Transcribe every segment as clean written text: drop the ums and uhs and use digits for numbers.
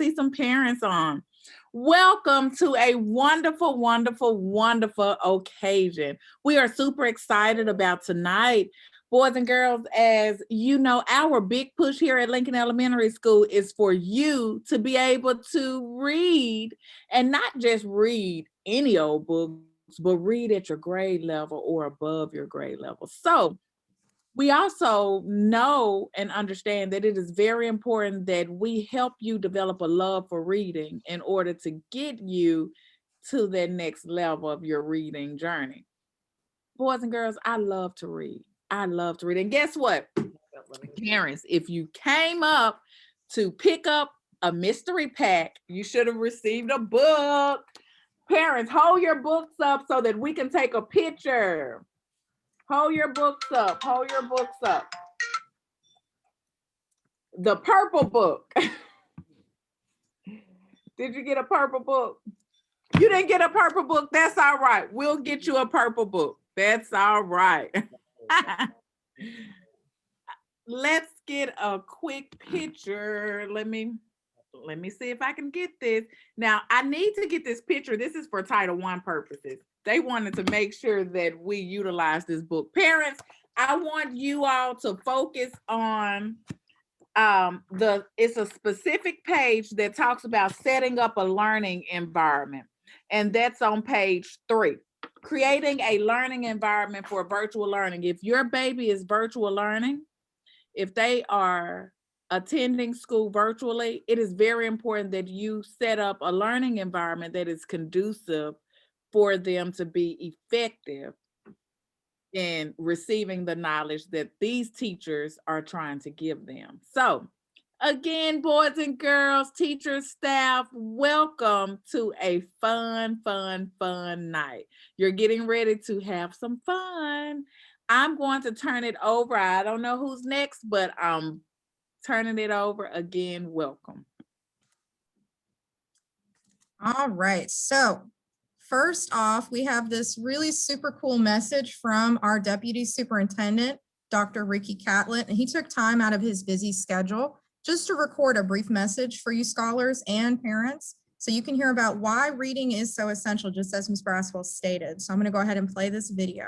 see some parents on. Welcome to a wonderful, wonderful, wonderful occasion. We are super excited about tonight. Boys and girls, as you know, our big push here at Lincoln Elementary School is for you to be able to read, and not just read any old books, but read at your grade level or above your grade level. So we also know and understand that it is very important that we help you develop a love for reading in order to get you to that next level of your reading journey. Boys and girls, I love to read. I love to read. And guess what? Parents, if you came up to pick up a mystery pack, you should have received a book. Parents, hold your books up so that we can take a picture. Hold your books up. Hold your books up. The purple book. Did you get a purple book? You didn't get a purple book. That's all right. We'll get you a purple book. That's all right. Let's get a quick picture. Let me see if I can get this. Now, I need to get this picture. This is for Title I purposes. They wanted to make sure that we utilize this book. Parents, I want you all to focus on it's a specific page that talks about setting up a learning environment. And that's on page 3. Creating a learning environment for virtual learning. If your baby is virtual learning, if they are attending school virtually, it is very important that you set up a learning environment that is conducive for them to be effective in receiving the knowledge that these teachers are trying to give them. So again, boys and girls, teachers, staff, welcome to a fun night. You're getting ready to have some fun. I'm going to turn it over. I don't know who's next, but I'm turning it over again. Welcome. All right. So first off, we have this really super cool message from our Deputy Superintendent, Dr. Catlett, and he took time out of his busy schedule just to record a brief message for you scholars and parents so you can hear about why reading is so essential, just as Ms. Braswell stated. So I'm going to go ahead and play this video.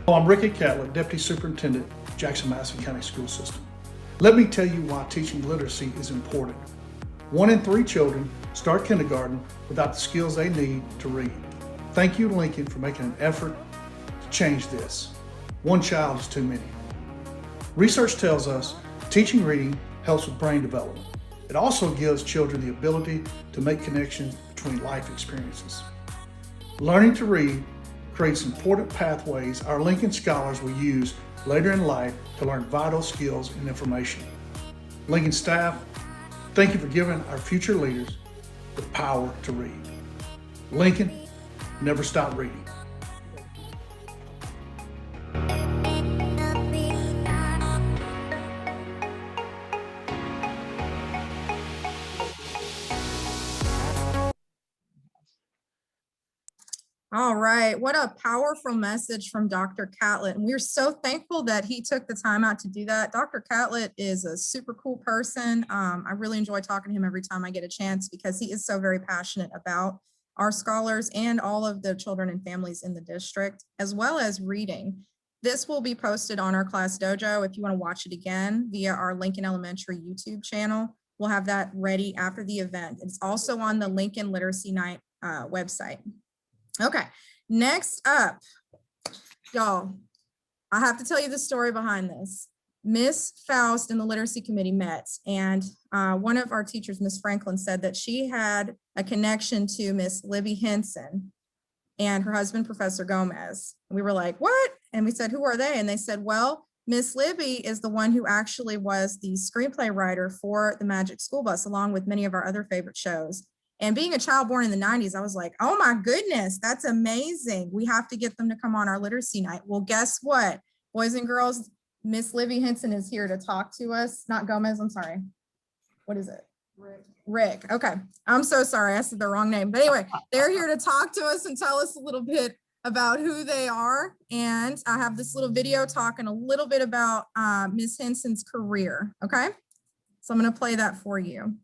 Hello, I'm Dr Catlett, Deputy Superintendent, Jackson-Madison County School System. Let me tell you why teaching literacy is important. 1 in 3 children start kindergarten without the skills they need to read. Thank you, Lincoln, for making an effort to change this. 1 child is too many. Research tells us teaching reading helps with brain development. It also gives children the ability to make connections between life experiences. Learning to read creates important pathways our Lincoln scholars will use later in life to learn vital skills and information. Lincoln staff, thank you for giving our future leaders the power to read. Lincoln, never stop reading. All right, what a powerful message from Dr. Catlett. And we're so thankful that he took the time out to do that. Dr. Catlett is a super cool person. I really enjoy talking to him every time I get a chance because he is so very passionate about our scholars and all of the children and families in the district, as well as reading. This will be posted on our class dojo if you want to watch it again via our Lincoln Elementary YouTube channel. We'll have that ready after the event. It's also on the Lincoln Literacy Night website. Okay, next up, y'all, I have to tell you the story behind this. Miss Faust and the Literacy Committee met, and one of our teachers, Miss Franklin, said that she had a connection to Miss Libby Hinson and her husband, Professor Gomez. And we were like, what? And we said, who are they? And they said, well, Miss Libby is the one who actually was the screenplay writer for The Magic School Bus, along with many of our other favorite shows. And being a child born in the 90s, I was like, oh my goodness, that's amazing. We have to get them to come on our literacy night. Well, guess what? Boys and girls, Miss Libby Hinson is here to talk to us. Not Gomez, I'm sorry. What is it? Rick. Okay. I'm so sorry. I said the wrong name. But anyway, they're here to talk to us and tell us a little bit about who they are. And I have this little video talking a little bit about Ms. Hinson's career. Okay. So I'm going to play that for you.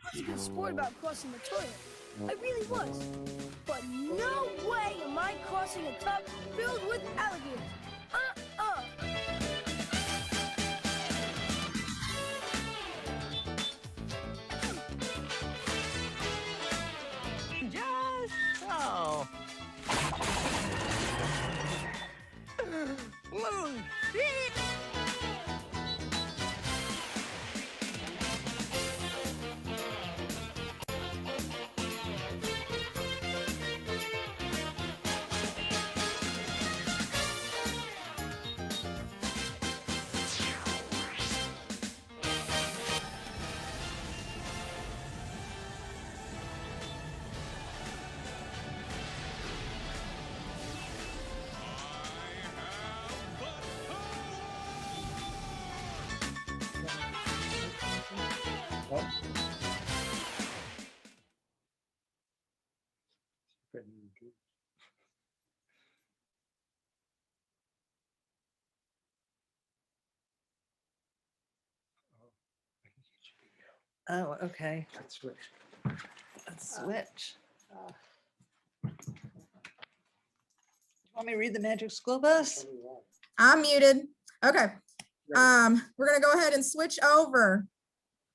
I was a good sport about crossing the toilet. I really was. But no way am I crossing a tub filled with alligators. Just so. Moon. Oh, okay. Let's switch. Let's switch. Want me to read The Magic School Bus? I'm muted. Okay. We're going to go ahead and switch over.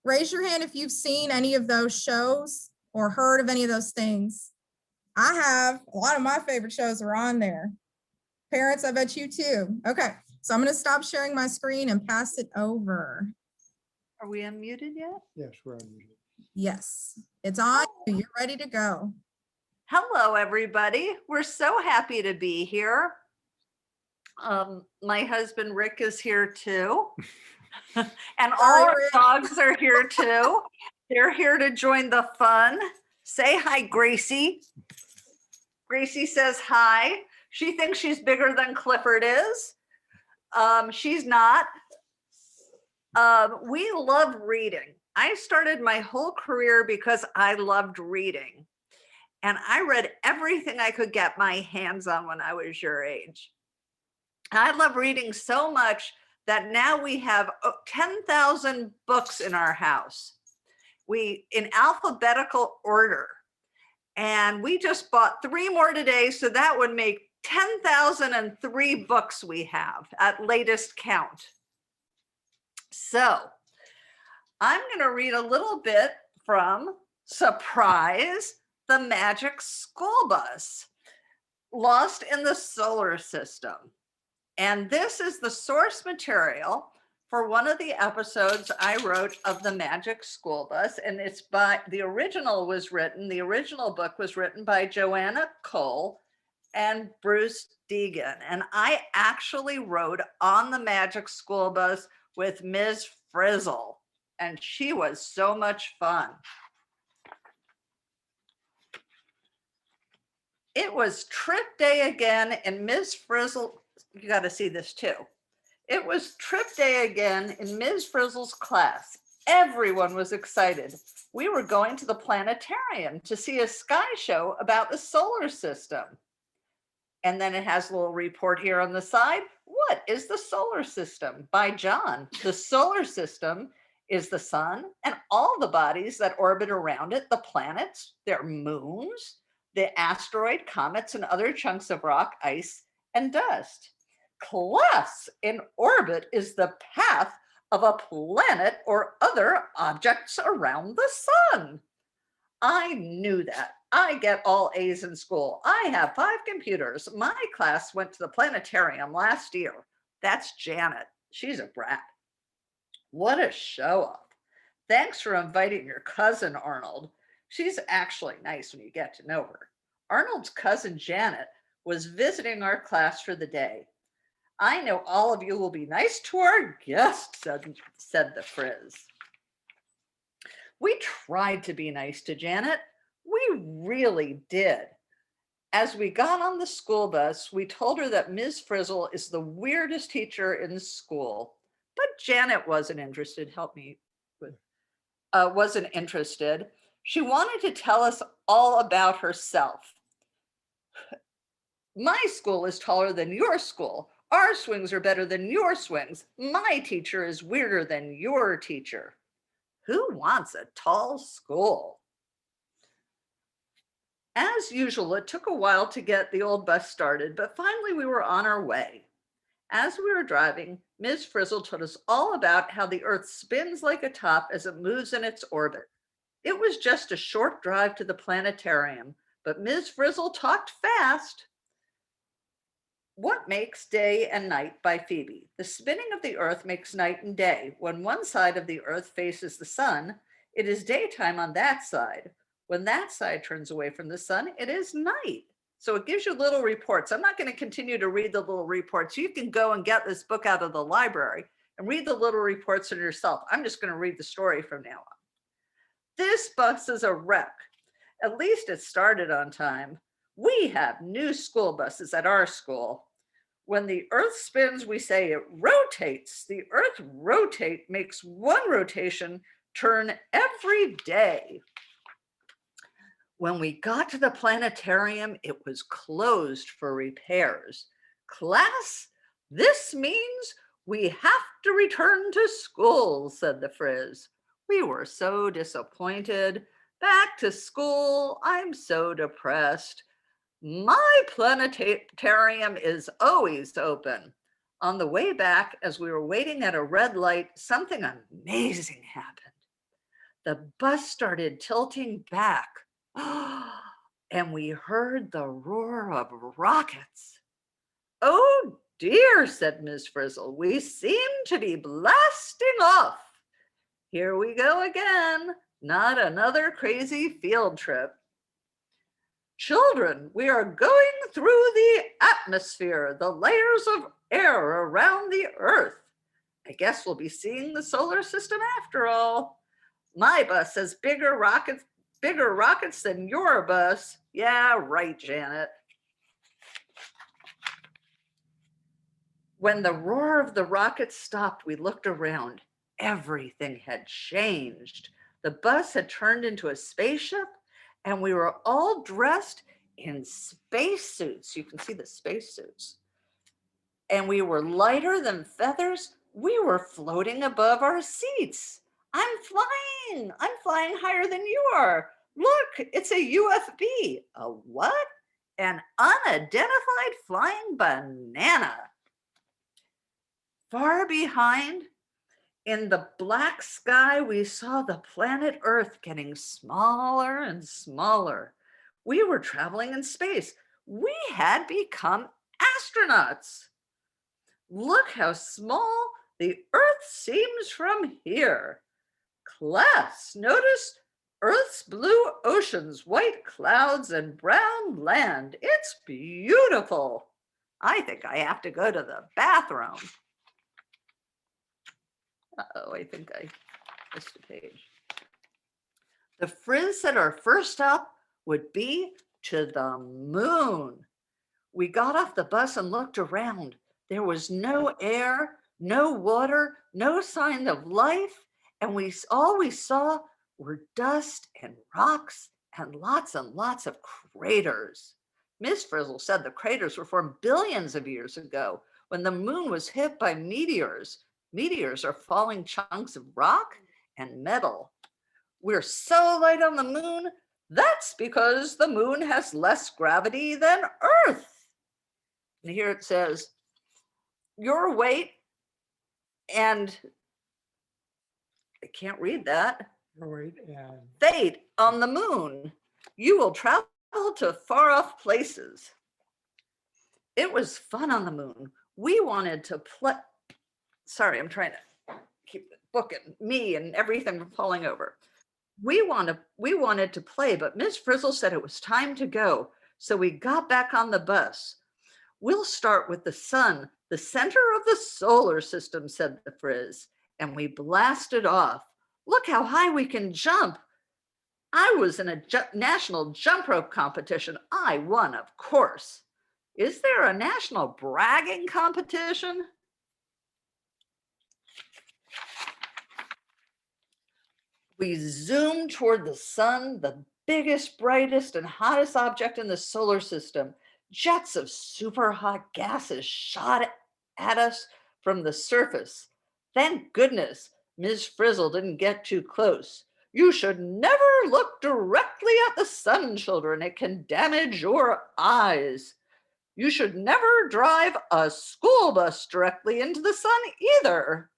Raise your hand if you've seen any of those shows or heard of any of those things. I have. A lot of my favorite shows are on there. Parents, I bet you too. Okay. So I'm going to stop sharing my screen and pass it over. Are we unmuted yet? Yes, we're unmuted. Yes, it's on. You're ready to go. Hello, everybody. We're so happy to be here. My husband Rick is here too. And all Sorry, our Rick. dogs are here too. They're here to join the fun. Say hi, Gracie. Gracie says hi. She thinks she's bigger than Clifford is. She's not. We love reading. I started my whole career because I loved reading. And I read everything I could get my hands on when I was your age. I love reading so much that now we have 10,000 books in our house. In alphabetical order. And we just bought 3 more today, so that would make 10,003 books we have at latest count. So I'm going to read a little bit from, surprise, The Magic School Bus, Lost in the Solar System. And this is the source material for one of the episodes I wrote of The Magic School Bus. And it's the original book was written by Joanna Cole and Bruce Deegan. And I actually rode on The Magic School Bus with Ms. Frizzle, and she was so much fun. It was trip day again, and Ms. Frizzle, you got to see this too. It was trip day again in Ms. Frizzle's class. Everyone was excited. We were going to the planetarium to see a sky show about the solar system. And then it has a little report here on the side. What is the solar system? By John. The solar system is the sun and all the bodies that orbit around it, the planets, their moons, the asteroid, comets, and other chunks of rock, ice, and dust. Class in orbit is the path of a planet or other objects around the sun. I knew that I get all A's in school. I have 5 computers. My class went to the planetarium last year. That's Janet. She's a brat. What a show off. Thanks for inviting your cousin, Arnold. She's actually nice when you get to know her. Arnold's cousin, Janet, was visiting our class for the day. I know all of you will be nice to our guest, said the Frizz. We tried to be nice to Janet. We really did. As we got on the school bus, we told her that Ms. Frizzle is the weirdest teacher in school. But Janet wasn't interested. Wasn't interested. She wanted to tell us all about herself. My school is taller than your school. Our swings are better than your swings. My teacher is weirder than your teacher. Who wants a tall school? As usual, it took a while to get the old bus started, but finally we were on our way. As we were driving, Ms. Frizzle told us all about how the Earth spins like a top as it moves in its orbit. It was just a short drive to the planetarium, but Ms. Frizzle talked fast. What Makes Day and Night by Phoebe. The spinning of the Earth makes night and day. When one side of the Earth faces the sun, it is daytime on that side. When that side turns away from the sun, it is night. So it gives you little reports. I'm not going to continue to read the little reports. You can go and get this book out of the library and read the little reports for yourself. I'm just going to read the story from now on. This bus is a wreck. At least it started on time. We have new school buses at our school. When the Earth spins, we say it rotates. The Earth makes one rotation turn every day. When we got to the planetarium, it was closed for repairs. Class, this means we have to return to school, said the Frizz. We were so disappointed. Back to school, I'm so depressed. My planetarium is always open. On the way back, as we were waiting at a red light, something amazing happened. The bus started tilting back. And we heard the roar of rockets. Oh dear, said Ms. Frizzle, we seem to be blasting off. Here we go again, not another crazy field trip. Children, we are going through the atmosphere, the layers of air around the Earth. I guess we'll be seeing the solar system after all. My bus has bigger rockets than your bus. Yeah, right, Janet. When the roar of the rockets stopped, we looked around. Everything had changed. The bus had turned into a spaceship, and we were all dressed in spacesuits. You can see the spacesuits. And we were lighter than feathers. We were floating above our seats. I'm flying higher than you are. Look, it's a UFB. A what? An unidentified flying banana. Far behind, in the black sky, we saw the planet Earth getting smaller and smaller. We were traveling in space. We had become astronauts. Look how small the Earth seems from here. Class, notice Earth's blue oceans, white clouds, and brown land. It's beautiful. I think I have to go to the bathroom. Uh-oh, I think I missed a page. The Frizz said our first stop would be to the moon. We got off the bus and looked around. There was no air, no water, no sign of life, and all we saw were dust and rocks and lots of craters. Miss Frizzle said the craters were formed billions of years ago when the moon was hit by meteors. Meteors are falling chunks of rock and metal. We're so light on the moon, that's because the moon has less gravity than Earth. And here it says, your weight and, I can't read that. Your weight and Fate on the moon You will travel to far off places. It was fun on the moon. We wanted to play. Sorry, I'm trying to keep the book and me and everything from falling over. We wanted to play, but Ms. Frizzle said it was time to go. So we got back on the bus. We'll start with the sun, the center of the solar system, said the Frizz. And we blasted off. Look how high we can jump. I was in a national jump rope competition. I won, of course. Is there a national bragging competition? We zoomed toward the sun, the biggest, brightest, and hottest object in the solar system. Jets of super hot gases shot at us from the surface. Thank goodness Ms. Frizzle didn't get too close. You should never look directly at the sun, children. It can damage your eyes. You should never drive a school bus directly into the sun either.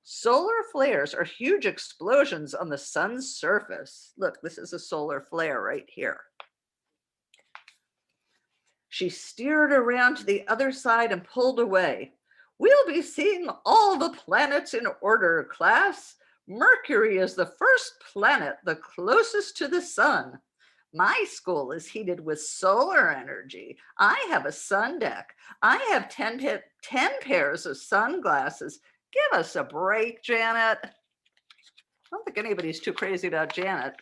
Solar flares are huge explosions on the sun's surface. Look, this is a solar flare right here. She steered around to the other side and pulled away. We'll be seeing all the planets in order, class. Mercury is the first planet, the closest to the sun. My school is heated with solar energy. I have a sun deck. I have 10 pairs of sunglasses. Give us a break, Janet. I don't think anybody's too crazy about Janet.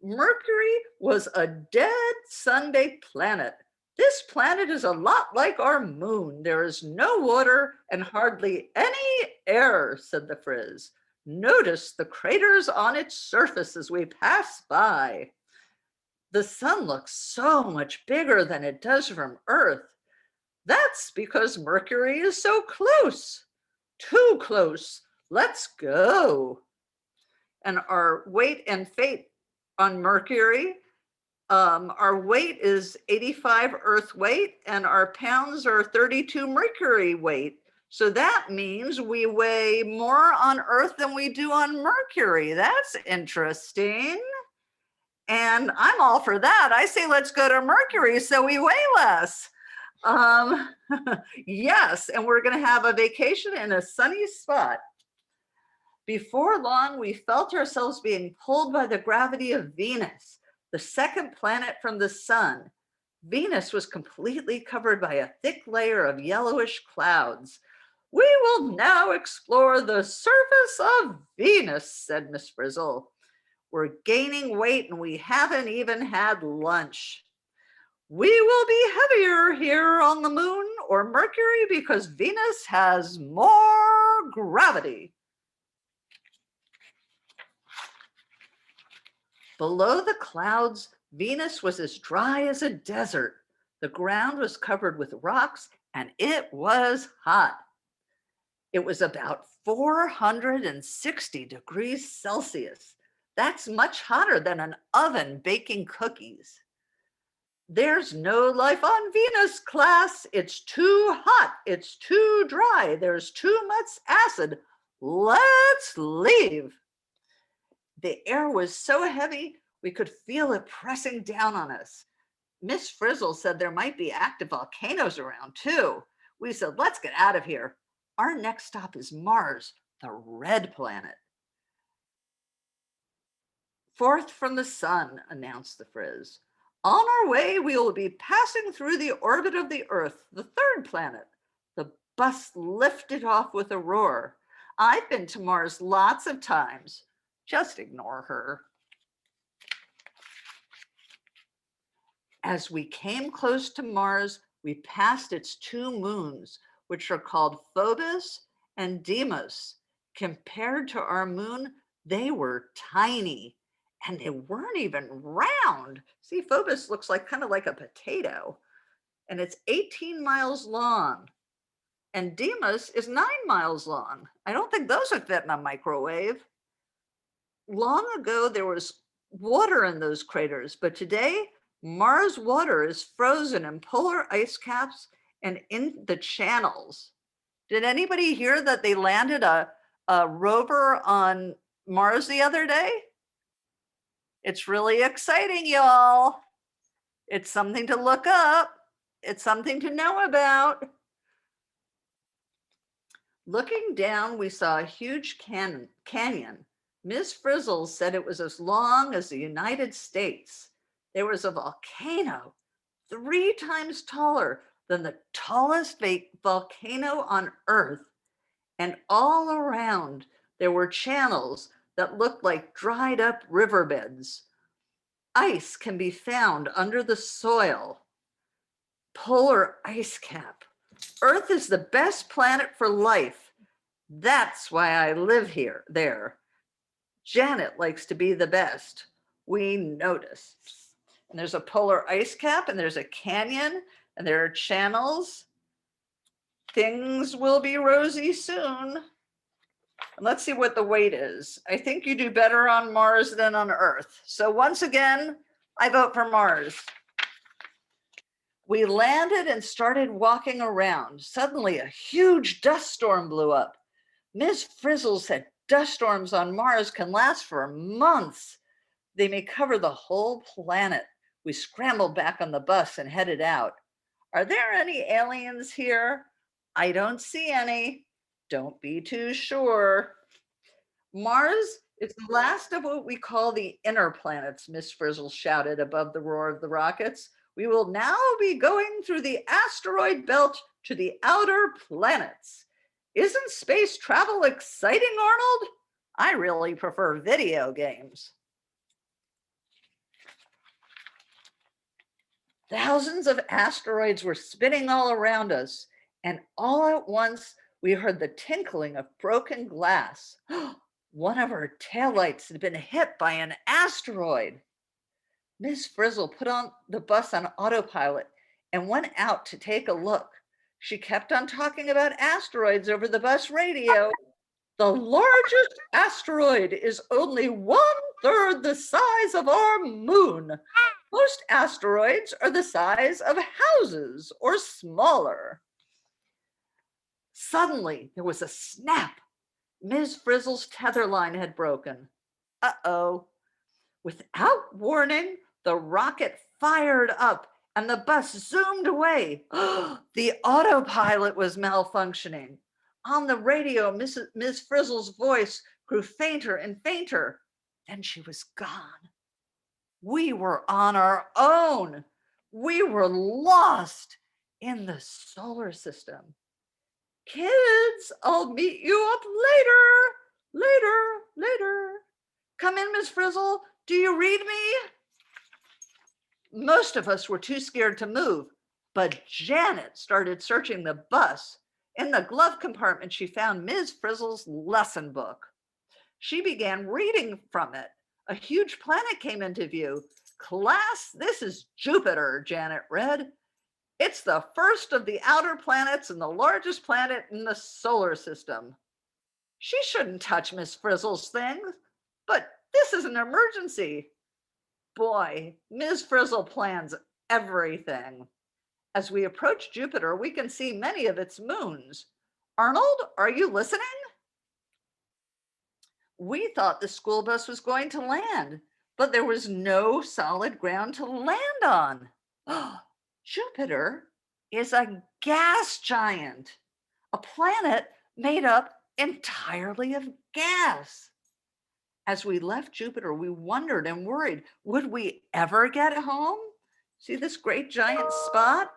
Mercury was a dead sun-baked planet. This planet is a lot like our moon. There is no water and hardly any air, said the Frizz. Notice the craters on its surface as we pass by. The sun looks so much bigger than it does from Earth. That's because Mercury is so close. Too close. Let's go. And our weight and fate on Mercury, our weight is 85 Earth weight and our pounds are 32 Mercury weight. So that means we weigh more on Earth than we do on Mercury. That's interesting. And I'm all for that. I say, let's go to Mercury so we weigh less. Yes, and we're going to have a vacation in a sunny spot. Before long, we felt ourselves being pulled by the gravity of Venus, the second planet from the sun. Venus was completely covered by a thick layer of yellowish clouds. We will now explore the surface of Venus, said Miss Frizzle. We're gaining weight and we haven't even had lunch. We will be heavier here on the moon or Mercury because Venus has more gravity. Below the clouds, Venus was as dry as a desert. The ground was covered with rocks and it was hot. It was about 460 degrees Celsius. That's much hotter than an oven baking cookies. There's no life on Venus, class. It's too hot. It's too dry. There's too much acid. Let's leave. The air was so heavy, we could feel it pressing down on us. Miss Frizzle said there might be active volcanoes around too. We said, let's get out of here. Our next stop is Mars, the red planet. Fourth from the sun, announced the Frizz. On our way, we will be passing through the orbit of the Earth, the third planet. The bus lifted off with a roar. I've been to Mars lots of times. Just ignore her. As we came close to Mars, we passed its two moons, which are called Phobos and Deimos. Compared to our moon, they were tiny and they weren't even round. See, Phobos looks like kind of like a potato and it's 18 miles long. And Deimos is 9 miles long. I don't think those would fit in a microwave. Long ago, there was water in those craters, but today, Mars water is frozen in polar ice caps and in the channels. Did anybody hear that they landed a rover on Mars the other day? It's really exciting, y'all. It's something to look up. It's something to know about. Looking down, we saw a huge canyon. Ms. Frizzle said it was as long as the United States. There was a volcano 3 times taller than the tallest volcano on Earth. And all around, there were channels that looked like dried up riverbeds. Ice can be found under the soil. Polar ice cap. Earth is the best planet for life. That's why I live there. Janet likes to be the best. We noticed. And there's a polar ice cap, and there's a canyon, and there are channels. Things will be rosy soon. And let's see what the weight is. I think you do better on Mars than on Earth. So once again, I vote for Mars. We landed and started walking around. Suddenly, a huge dust storm blew up. Ms. Frizzle said dust storms on Mars can last for months. They may cover the whole planet. We scrambled back on the bus and headed out. Are there any aliens here? I don't see any. Don't be too sure. Mars is the last of what we call the inner planets, Miss Frizzle shouted above the roar of the rockets. We will now be going through the asteroid belt to the outer planets. Isn't space travel exciting, Arnold? I really prefer video games. Thousands of asteroids were spinning all around us, and all at once we heard the tinkling of broken glass. One of our taillights had been hit by an asteroid. Miss Frizzle put on the bus on autopilot and went out to take a look. She kept on talking about asteroids over the bus radio. The largest asteroid is only 1/3 the size of our moon. Most asteroids are the size of houses or smaller. Suddenly, there was a snap. Ms. Frizzle's tether line had broken. Uh-oh. Without warning, the rocket fired up and the bus zoomed away. The autopilot was malfunctioning. On the radio, Ms. Frizzle's voice grew fainter and fainter. Then she was gone. We were on our own. We were lost in the solar system. Kids, I'll meet you up later. Come in, Miss Frizzle. Do you read me? Most of us were too scared to move, but Janet started searching the bus. In the glove compartment, she found Ms. Frizzle's lesson book. She began reading from it. A huge planet came into view. Class, this is Jupiter, Janet read. It's the first of the outer planets and the largest planet in the solar system. She shouldn't touch Miss Frizzle's things, but this is an emergency. Boy, Ms. Frizzle plans everything. As we approach Jupiter, we can see many of its moons. Arnold, are you listening? We thought the school bus was going to land, but there was no solid ground to land on. Jupiter is a gas giant, a planet made up entirely of gas. As we left Jupiter, we wondered and worried, would we ever get home? See this great giant spot?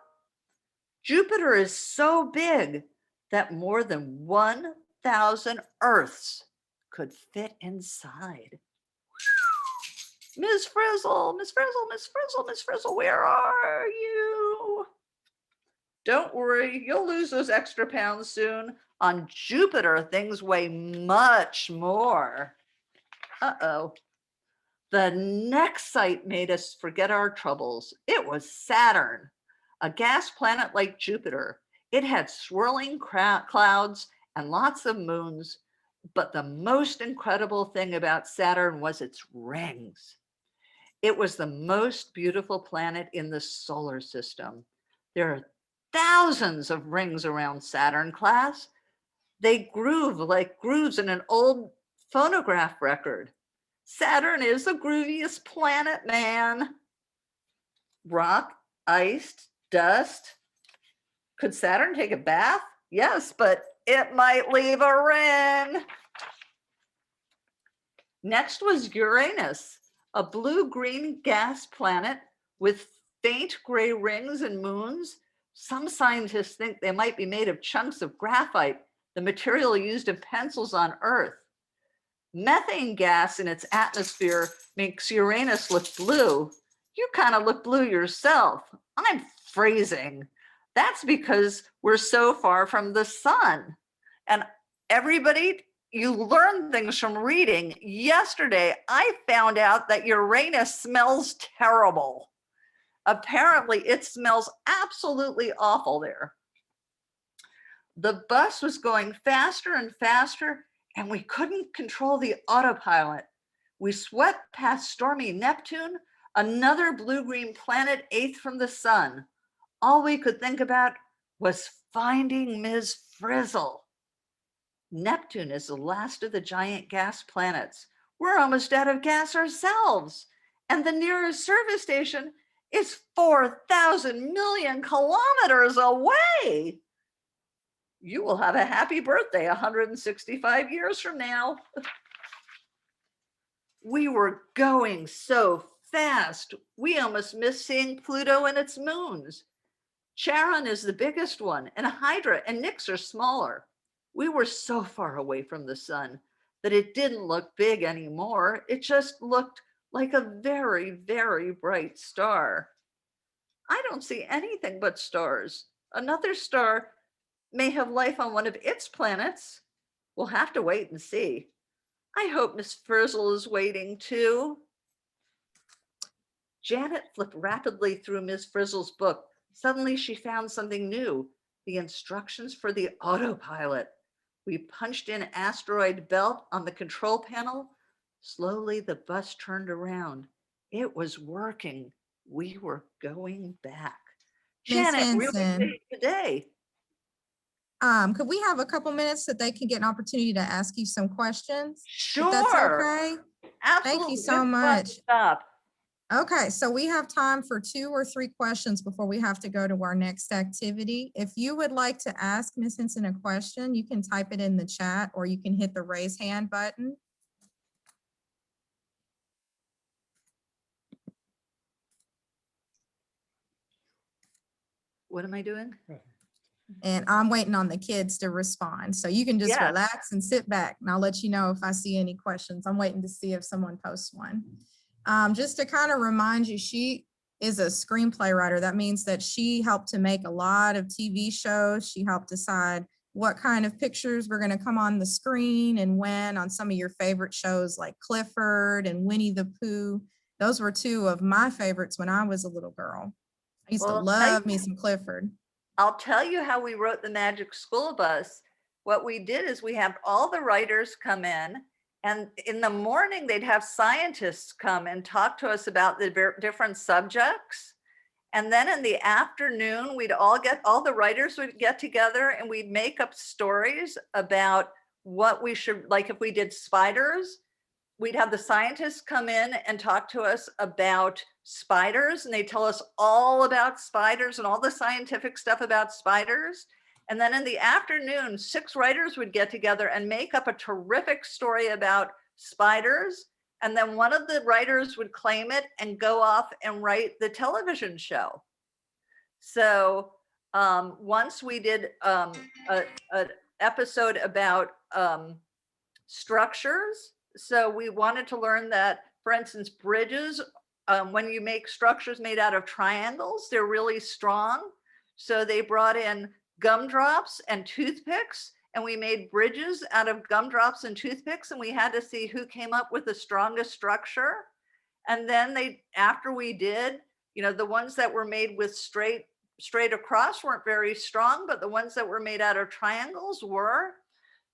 Jupiter is so big that more than 1,000 Earths could fit inside. Miss Frizzle, Miss Frizzle, Miss Frizzle, Miss Frizzle, where are you? Don't worry, you'll lose those extra pounds soon. On Jupiter, things weigh much more. Uh-oh. The next sight made us forget our troubles. It was Saturn, a gas planet like Jupiter. It had swirling clouds and lots of moons, but the most incredible thing about Saturn was its rings. It was the most beautiful planet in the solar system. There are thousands of rings around Saturn, class. They groove like grooves in an old phonograph record. Saturn is the grooviest planet, man. Rock, ice, dust. Could Saturn take a bath? Yes, but it might leave a ring. Next was Uranus, a blue-green gas planet with faint gray rings and moons. Some scientists think they might be made of chunks of graphite, the material used in pencils on Earth. Methane gas in its atmosphere makes Uranus look blue. You kind of look blue yourself. I'm phrasing. That's because we're so far from the sun. And everybody, you learn things from reading. Yesterday, I found out that Uranus smells terrible. Apparently, it smells absolutely awful there. The bus was going faster and faster, and we couldn't control the autopilot. We swept past stormy Neptune, another blue-green planet 8th from the sun. All we could think about was finding Ms. Frizzle. Neptune is the last of the giant gas planets. We're almost out of gas ourselves, and the nearest service station is 4,000 million kilometers away. You will have a happy birthday 165 years from now. We were going so fast, we almost missed seeing Pluto and its moons. Charon is the biggest one, and Hydra and Nix are smaller. We were so far away from the sun that it didn't look big anymore. It just looked like a very, very bright star. I don't see anything but stars. Another star may have life on one of its planets. We'll have to wait and see. I hope Miss Frizzle is waiting too. Janet flipped rapidly through Miss Frizzle's book. Suddenly she found something new, the instructions for the autopilot. We punched in asteroid belt on the control panel. Slowly the bus turned around. It was working. We were going back. Miss Janet, really Hinson. late today. Could we have a couple minutes that they can get an opportunity to ask you some questions? Sure. If that's okay. Absolutely. Thank you so Good much. Stop. Okay, so we have time for 2 or 3 questions before we have to go to our next activity. If you would like to ask Ms. Hinson a question, you can type it in the chat or you can hit the raise hand button. What am I doing? And I'm waiting on the kids to respond. So you can just Yes. relax and sit back and I'll let you know if I see any questions. I'm waiting to see if someone posts one. Just to kind of remind you, she is a screenplay writer. That means that she helped to make a lot of TV shows. She helped decide what kind of pictures were going to come on the screen and when on some of your favorite shows like Clifford and Winnie the Pooh. Those were 2 of my favorites when I was a little girl. I used to love me some Clifford. I'll tell you how we wrote the Magic School Bus. What we did is we had all the writers come in the morning they'd have scientists come and talk to us about the different subjects. And then in the afternoon, all the writers would get together and we'd make up stories about what we should, like if we did spiders, we'd have the scientists come in and talk to us about spiders, and they tell us all about spiders and all the scientific stuff about spiders. And then in the afternoon, 6 writers would get together and make up a terrific story about spiders. And then one of the writers would claim it and go off and write the television show. So once we did an episode about structures. So we wanted to learn that, for instance, bridges, when you make structures made out of triangles, they're really strong. So they brought in gumdrops and toothpicks, and we made bridges out of gumdrops and toothpicks, and we had to see who came up with the strongest structure. And then after we did, the ones that were made with straight across weren't very strong, but the ones that were made out of triangles were.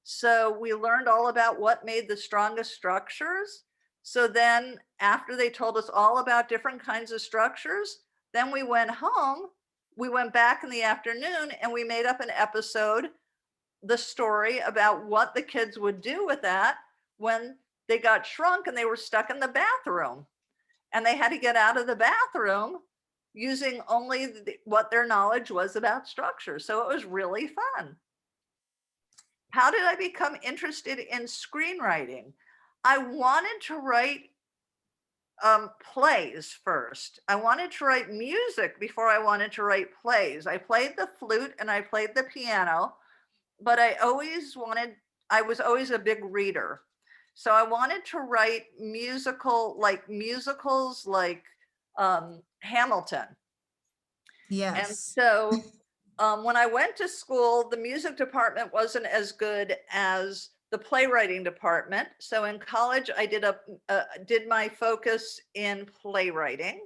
So we learned all about what made the strongest structures. So then after they told us all about different kinds of structures, then we went home. We went back in the afternoon and we made up an episode, the story about what the kids would do with that when they got shrunk and they were stuck in the bathroom. And they had to get out of the bathroom using only what their knowledge was about structure. So it was really fun. How did I become interested in screenwriting? I wanted to write plays first. I wanted to write music before I wanted to write plays. I played the flute and I played the piano, but I was always a big reader. So I wanted to write musicals like Hamilton. Yes. And so when I went to school, the music department wasn't as good as the playwriting department. So in college, I did my focus in playwriting.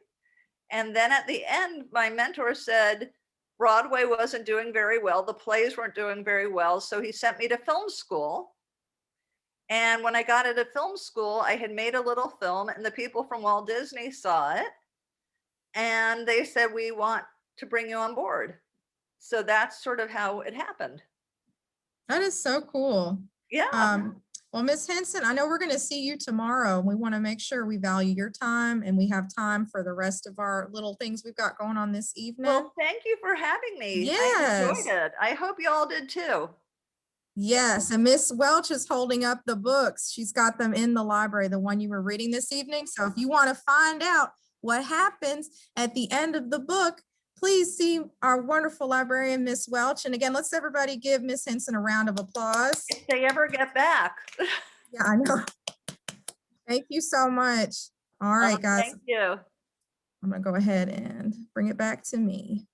And then at the end, my mentor said, Broadway wasn't doing very well. The plays weren't doing very well. So he sent me to film school. And when I got into film school, I had made a little film and the people from Walt Disney saw it. And they said, we want to bring you on board. So that's sort of how it happened. That is so cool. Yeah. Well, Ms. Hinson, I know we're going to see you tomorrow. We want to make sure we value your time and we have time for the rest of our little things we've got going on this evening. Well, thank you for having me. I Yes. enjoyed it. I hope you all did too. Yes, and Miss Welch is holding up the books. She's got them in the library, the one you were reading this evening. So if you want to find out what happens at the end of the book, please see our wonderful librarian, Miss Welch. And again, let's everybody give Miss Hinson a round of applause. If they ever get back. Yeah, I know. Thank you so much. All right, guys. Thank you. I'm gonna go ahead and bring it back to me.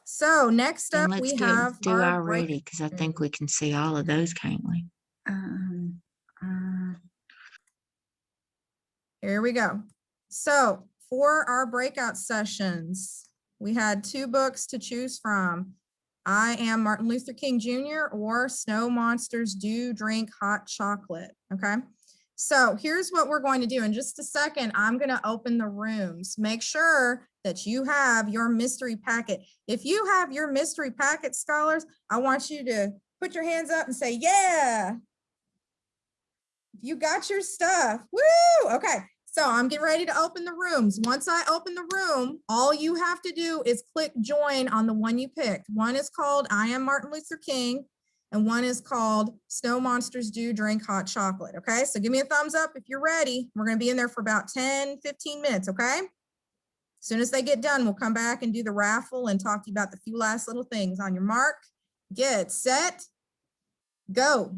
So next And up, let's we have do our our break- ready, because I think we can see all of those, can't we? Here we go. So for our breakout sessions, we had 2 books to choose from. I Am Martin Luther King Jr. or Snow Monsters Do Drink Hot Chocolate. Okay. So here's what we're going to do. In just a second, I'm going to open the rooms. Make sure that you have your mystery packet. If you have your mystery packet, scholars, I want you to put your hands up and say, yeah. You got your stuff. Woo! Okay. So I'm getting ready to open the rooms. Once I open the room, all you have to do is click join on the one you picked. One is called I Am Martin Luther King, and one is called Snow Monsters Do Drink Hot Chocolate. Okay, so give me a thumbs up if you're ready. We're going to be in there for about 10, 15 minutes. Okay. As soon as they get done, we'll come back and do the raffle and talk to you about the few last little things. On your mark, get set, go.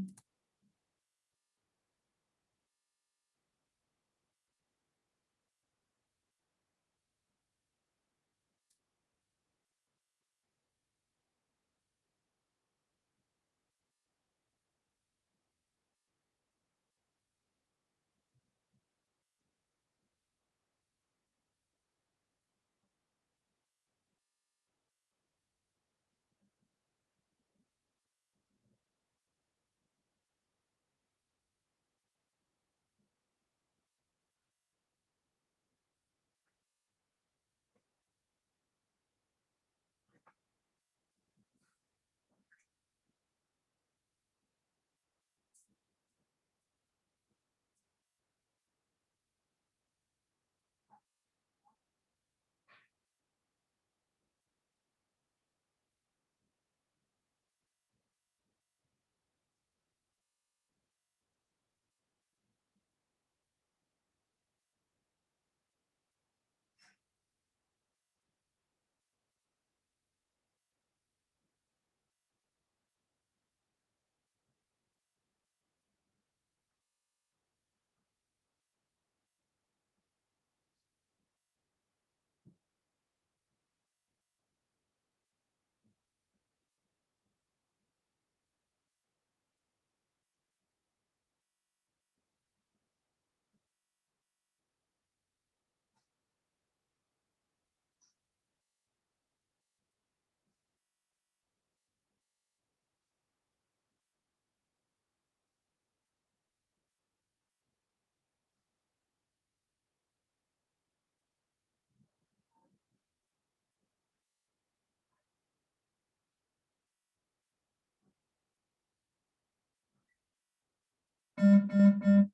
The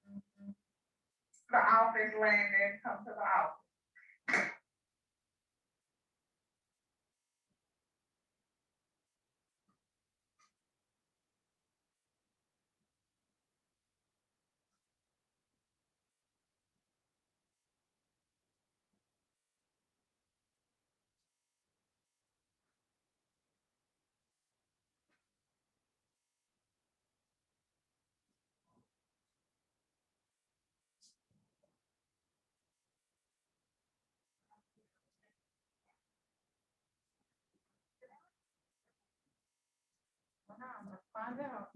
office landing, come to the office. Find out.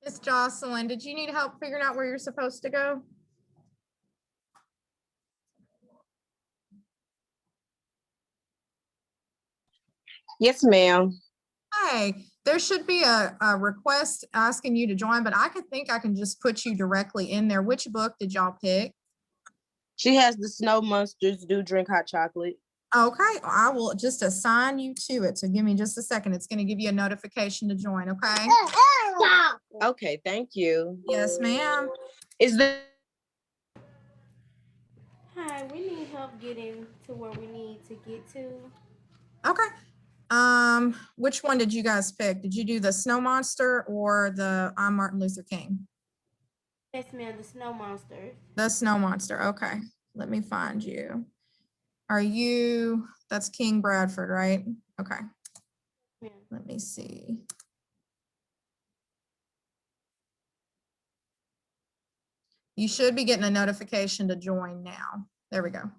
Miss Jocelyn, did you need help figuring out where you're supposed to go? Yes, ma'am. Hey, there should be a request asking you to join, but I think I can just put you directly in there. Which book did y'all pick? She has the snow monsters do drink hot chocolate. Okay, I will just assign you to it. So give me just a second. It's going to give you a notification to join, okay? Okay, thank you. Yes, ma'am. Is there Hi, we need help getting to where we need to get to. Okay. Which one did you guys pick? Did you do the snow monster or the I'm Martin Luther King? Yes, ma'am, the snow monsters. The snow monster. Okay. Let me find you. Are you, that's King Bradford, right? Okay. Yeah. Let me see. You should be getting a notification to join now. There we go.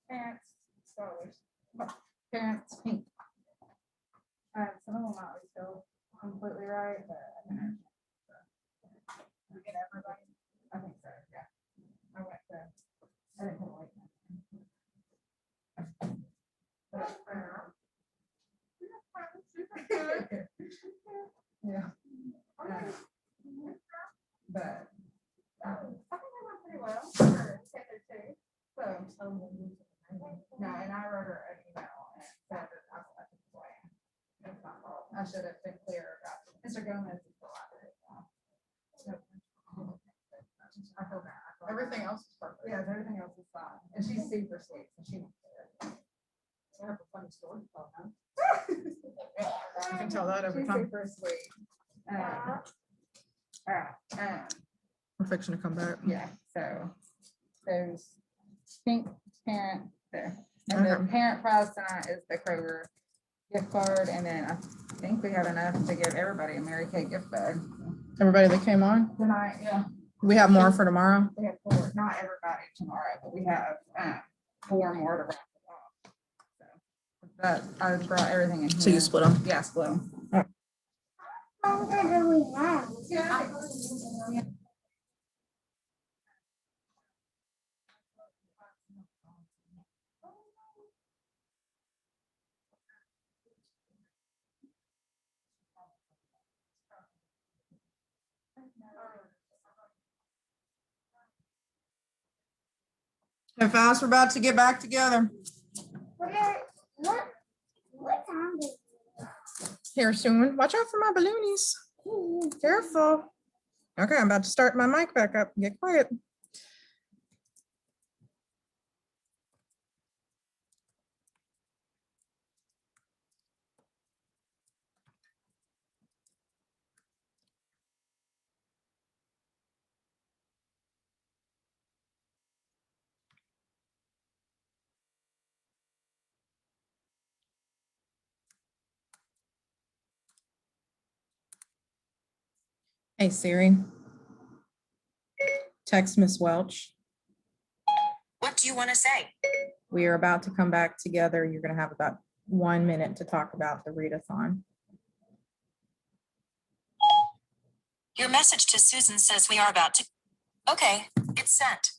parents, scholars, parents, pink. Some of them might be still completely right, but I don't know. We get everybody. I think so, yeah. I went to, I didn't put white. Yeah. But I think I went pretty well for K-2. So, no, and I wrote her an email and said that I was letting it away. It's my fault. I should have been clear about it. Mr. Gomez is the library. I feel bad. Everything else is perfect. Yeah, everything else is fine. And she's super sweet. So she I have a funny story to tell her. You can tell that every time. Super sweet. We're fixing to come back. Yeah, so there's pink parent there. And the parent prize tonight is the Kroger gift card. And then I think we have enough to give everybody a Mary Kay gift bag. Everybody that came on? Tonight, yeah. We have more for tomorrow? We have 4, not everybody tomorrow, but we have 4 more to wrap it off. So that I brought everything in here. So you split them? Yeah, split them. How many do we have? Yeah. And fast, we're about to get back together. What time is it? Here soon. Watch out for my balloonies. Careful. Okay, I'm about to start my mic back up. Get quiet. Hey Siri. Text Miss Welch. What do you want to say? We are about to come back together. You're going to have about 1 minute to talk about the Read-A-Thon. Your message to Susan says we are about to. Okay, it's sent.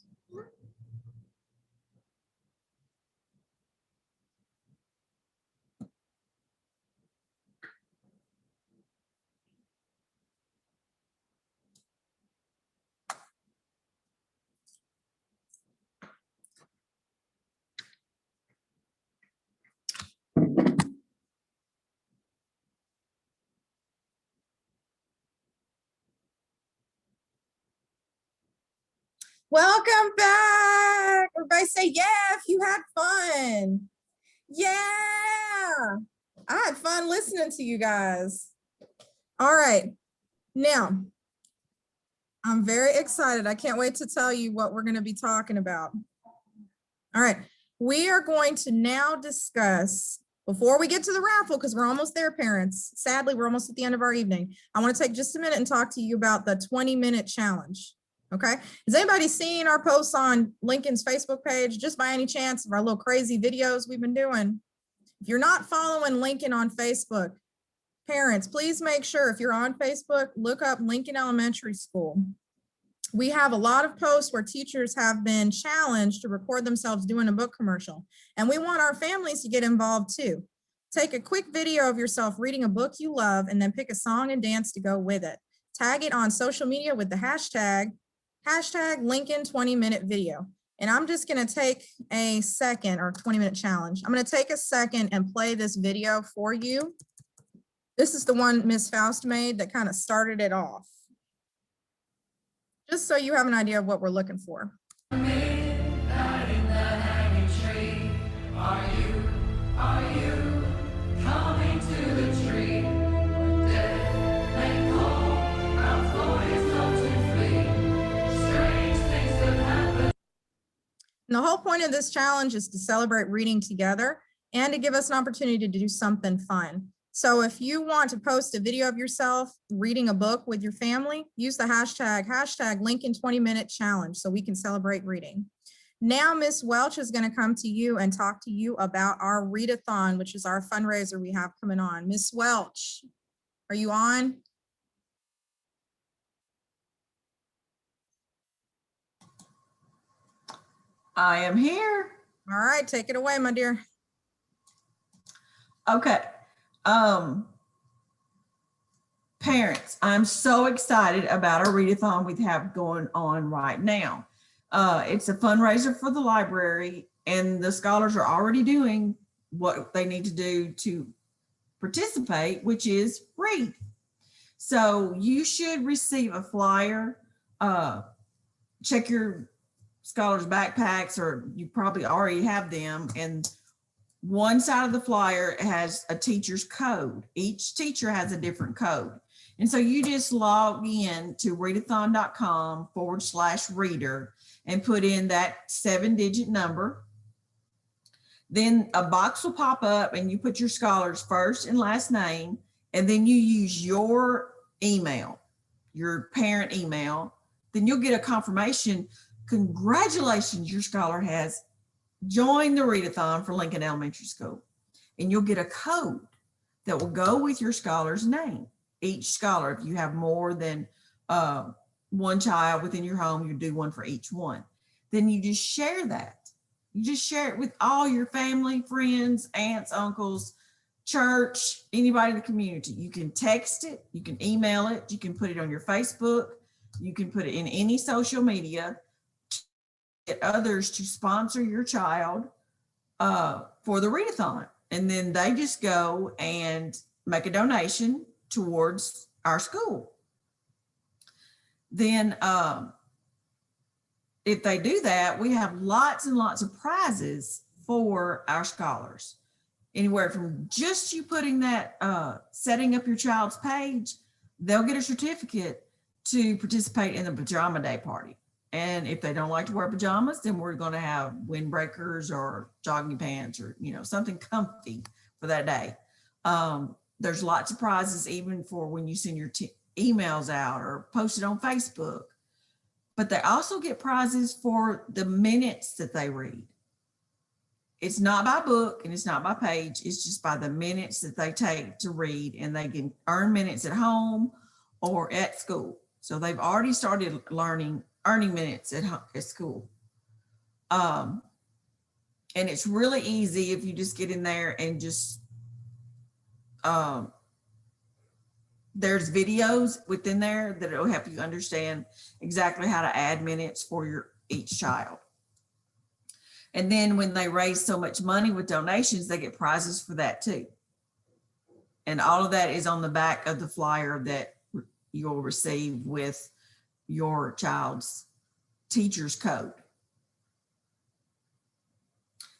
Welcome back. Everybody say yeah if you had fun. Yeah. I had fun listening to you guys. All right. Now, I'm very excited. I can't wait to tell you what we're going to be talking about. All right. We are going to now discuss, before we get to the raffle, because we're almost there, parents. Sadly, we're almost at the end of our evening. I want to take just a minute and talk to you about the 20-minute challenge. Okay. Has anybody seen our posts on Lincoln's Facebook page, just by any chance, of our little crazy videos we've been doing? If you're not following Lincoln on Facebook, parents, please make sure, if you're on Facebook, look up Lincoln Elementary School. We have a lot of posts where teachers have been challenged to record themselves doing a book commercial. And we want our families to get involved too. Take a quick video of yourself reading a book you love and then pick a song and dance to go with it. Tag it on social media with the hashtag Lincoln 20-minute video. And I'm just going to take a second, or 20-minute challenge. I'm going to take a second and play this video for you. This is the one Miss Faust made that kind of started it off. Just so you have an idea of what we're looking for. Midnight in the hanging tree. Are you coming to the tree? Death may call, our thought is not to flee. Strange things have happened. And the whole point of this challenge is to celebrate reading together and to give us an opportunity to do something fun. So if you want to post a video of yourself reading a book with your family, use the hashtag Lincoln 20-minute challenge so we can celebrate reading. Now, Miss Welch is going to come to you and talk to you about our Read-A-Thon, which is our fundraiser we have coming on. Miss Welch, are you on? I am here. All right, take it away, my dear. Okay. Parents, I'm so excited about our Read-A-Thon we have going on right now. It's a fundraiser for the library, and the scholars are already doing what they need to do to participate, which is read. So you should receive a flyer. Check your scholars' backpacks, or you probably already have them. And one side of the flyer has a teacher's code. Each teacher has a different code. And so you just log in to readathon.com/reader and put in that 7-digit number. Then a box will pop up and you put your scholar's first and last name, and then you use your email, your parent email. Then you'll get a confirmation. Congratulations, your scholar has joined the Read-A-Thon for Lincoln Elementary School. And you'll get a code that will go with your scholar's name. Each scholar, if you have more than one child within your home, you do one for each one. Then you just share that. You just share it with all your family, friends, aunts, uncles, church, anybody in the community. You can text it, you can email it, you can put it on your Facebook, you can put it in any social media. Get others to sponsor your child for the Read-A-Thon. And then they just go and make a donation towards our school. Then if they do that, we have lots and lots of prizes for our scholars. Anywhere from just you putting that, setting up your child's page, they'll get a certificate to participate in the pajama day party. And if they don't like to wear pajamas, then we're going to have windbreakers or jogging pants or, something comfy for that day. There's lots of prizes even for when you send your emails out or post it on Facebook. But they also get prizes for the minutes that they read. It's not by book and it's not by page. It's just by the minutes that they take to read, and they can earn minutes at home or at school. So they've already started earning minutes at school. And it's really easy if you just get in there and just, there's videos within there that will help you understand exactly how to add minutes for each child. And then when they raise so much money with donations, they get prizes for that too. And all of that is on the back of the flyer that you'll receive with your child's teacher's code.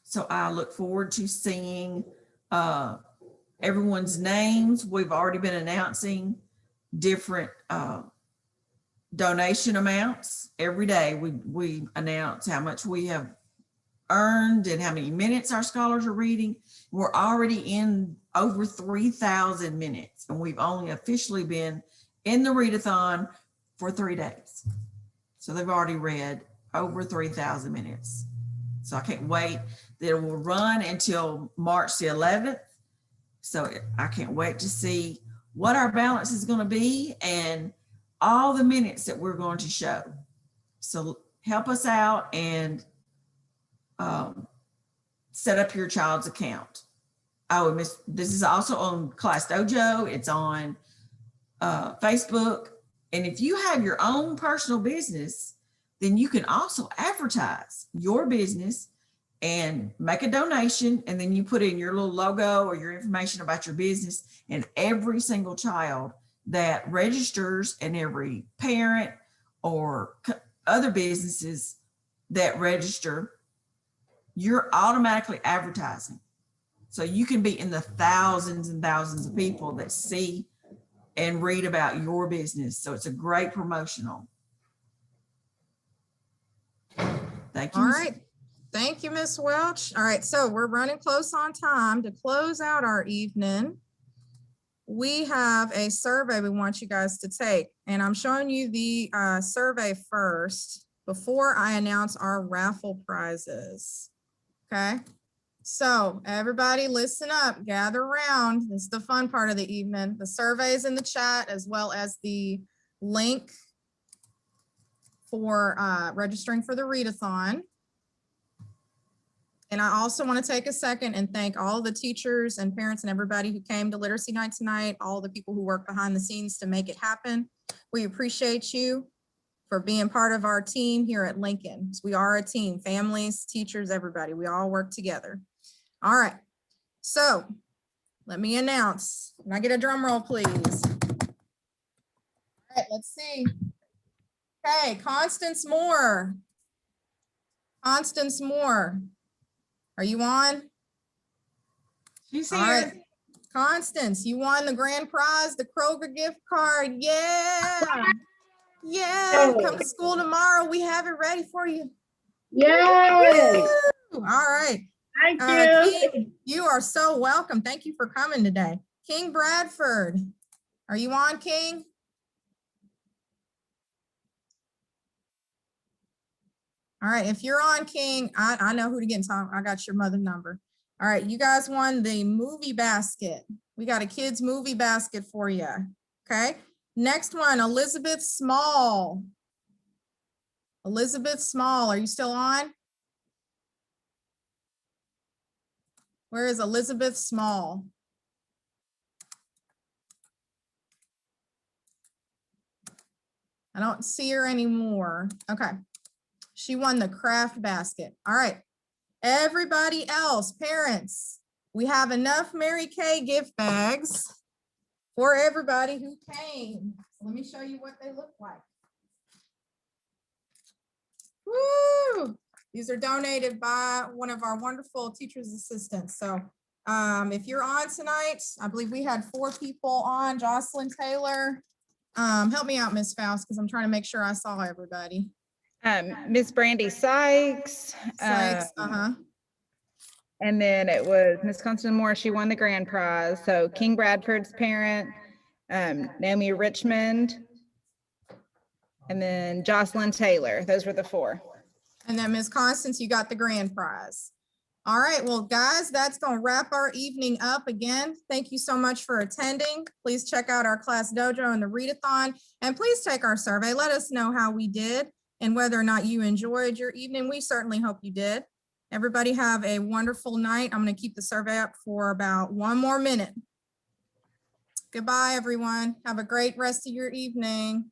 So I look forward to seeing everyone's names. We've already been announcing different donation amounts. Every day we announce how much we have earned and how many minutes our scholars are reading. We're already in over 3,000 minutes, and we've only officially been in the Read-A-Thon for 3 days. So they've already read over 3,000 minutes. So I can't wait. It will run until March the 11th. So I can't wait to see what our balance is going to be and all the minutes that we're going to show. So help us out and set up your child's account. Oh, this is also on Class Dojo. It's on Facebook. And if you have your own personal business, then you can also advertise your business and make a donation. And then you put in your little logo or your information about your business, and every single child that registers and every parent or other businesses that register, you're automatically advertising. So you can be in the thousands and thousands of people that see and read about your business. So it's a great promotional. Thank you. All right. Thank you, Ms. Welch. All right, so we're running close on time. To close out our evening, we have a survey we want you guys to take. And I'm showing you the survey first before I announce our raffle prizes. Okay, so everybody listen up, gather around. This is the fun part of the evening. The survey is in the chat as well as the link for registering for the Read-A-Thon. And I also want to take a second and thank all the teachers and parents and everybody who came to Literacy Night tonight, all the people who work behind the scenes to make it happen. We appreciate you for being part of our team here at Lincoln. We are a team, families, teachers, everybody. We all work together. All right, so let me announce. Can I get a drum roll, please? All right, let's see. Okay, Constance Moore. Constance Moore. Are you on? She's All here. right. Constance, you won the grand prize, the Kroger gift card. Yeah. Yeah. Come to school tomorrow. We have it ready for you. Yay! Woo! All right. Thank you. King, you are so welcome. Thank you for coming today. King Bradford, are you on, King? All right, if you're on, King, I know who to get in time. I got your mother number. All right, you guys won the movie basket. We got a kids movie basket for you. Okay, next one, Elizabeth Small. Elizabeth Small, are you still on? Where is Elizabeth Small? I don't see her anymore. Okay. She won the craft basket. All right. Everybody else, parents, we have enough Mary Kay gift bags for everybody who came. So let me show you what they look like. Woo! These are donated by one of our wonderful teacher's assistants. So if you're on tonight, I believe we had 4 people on. Jocelyn Taylor. Help me out, Miss Faust, because I'm trying to make sure I saw everybody. Miss Brandy Sykes. And then it was Miss Constance Moore. She won the grand prize. So King Bradford's parent, Naomi Richmond, and then Jocelyn Taylor. Those were the 4. And then Miss Constance, you got the grand prize. All right, well, guys, that's going to wrap our evening up again. Thank you so much for attending. Please check out our class dojo and the Read-A-Thon, and please take our survey. Let us know how we did and whether or not you enjoyed your evening. We certainly hope you did. Everybody have a wonderful night. I'm going to keep the survey up for about 1 more minute. Goodbye, everyone. Have a great rest of your evening.